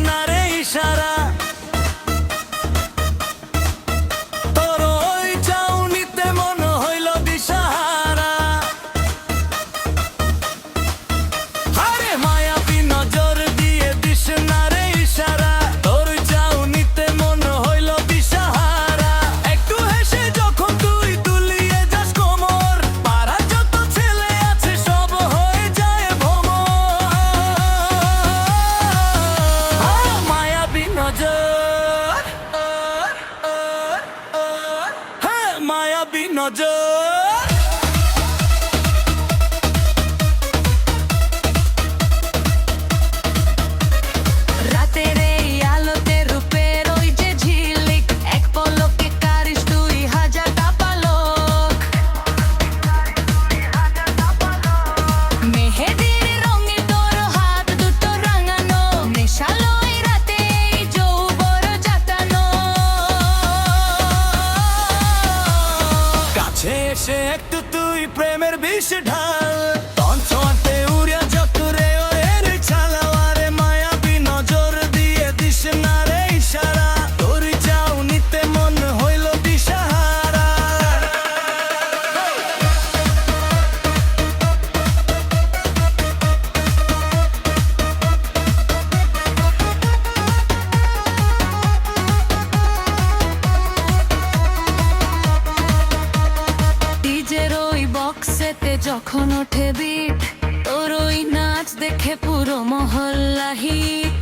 না রে ইশারা তোর ওই চাউনিতে মন হইল দিশাহারা আরে মায়াবী নজর দিয়ে দিস না রে ইশারা তোর চাউনিতে মন হইল দিশাহারা একটু হেসে যখন তুই দুলিয়ে যাস কোমর পাড়া যত ছেলে আছে সব হয়ে যায় ভ্রমর মায়াবী নজর হ্যাঁ মায়াবী নজর রাতের এই আলোতে রূপের ওই যে ঝিলিক এক পলকে কারিস তুই হাজারটা পালক মেহেদির রঙে তোর হাত দুটো রাঙানো নেশালো এই রাতে এই যৌবর জাতানো কাছে এসে একটু তুই প্রেমের বিষ ঢাল তন ছোঁয়াতে উড়িয়া চক্রে ওরের ছালাওয়ারে মায়াবী নজর দিয়ে দিস না রে ইশারা তোর চাউনিতে মন হইল দিশাহারা ডিজের ওই বক্সেতে যখন ওঠে বিট তোর ওই নাচ দেখে পুরো মহল্লা হিট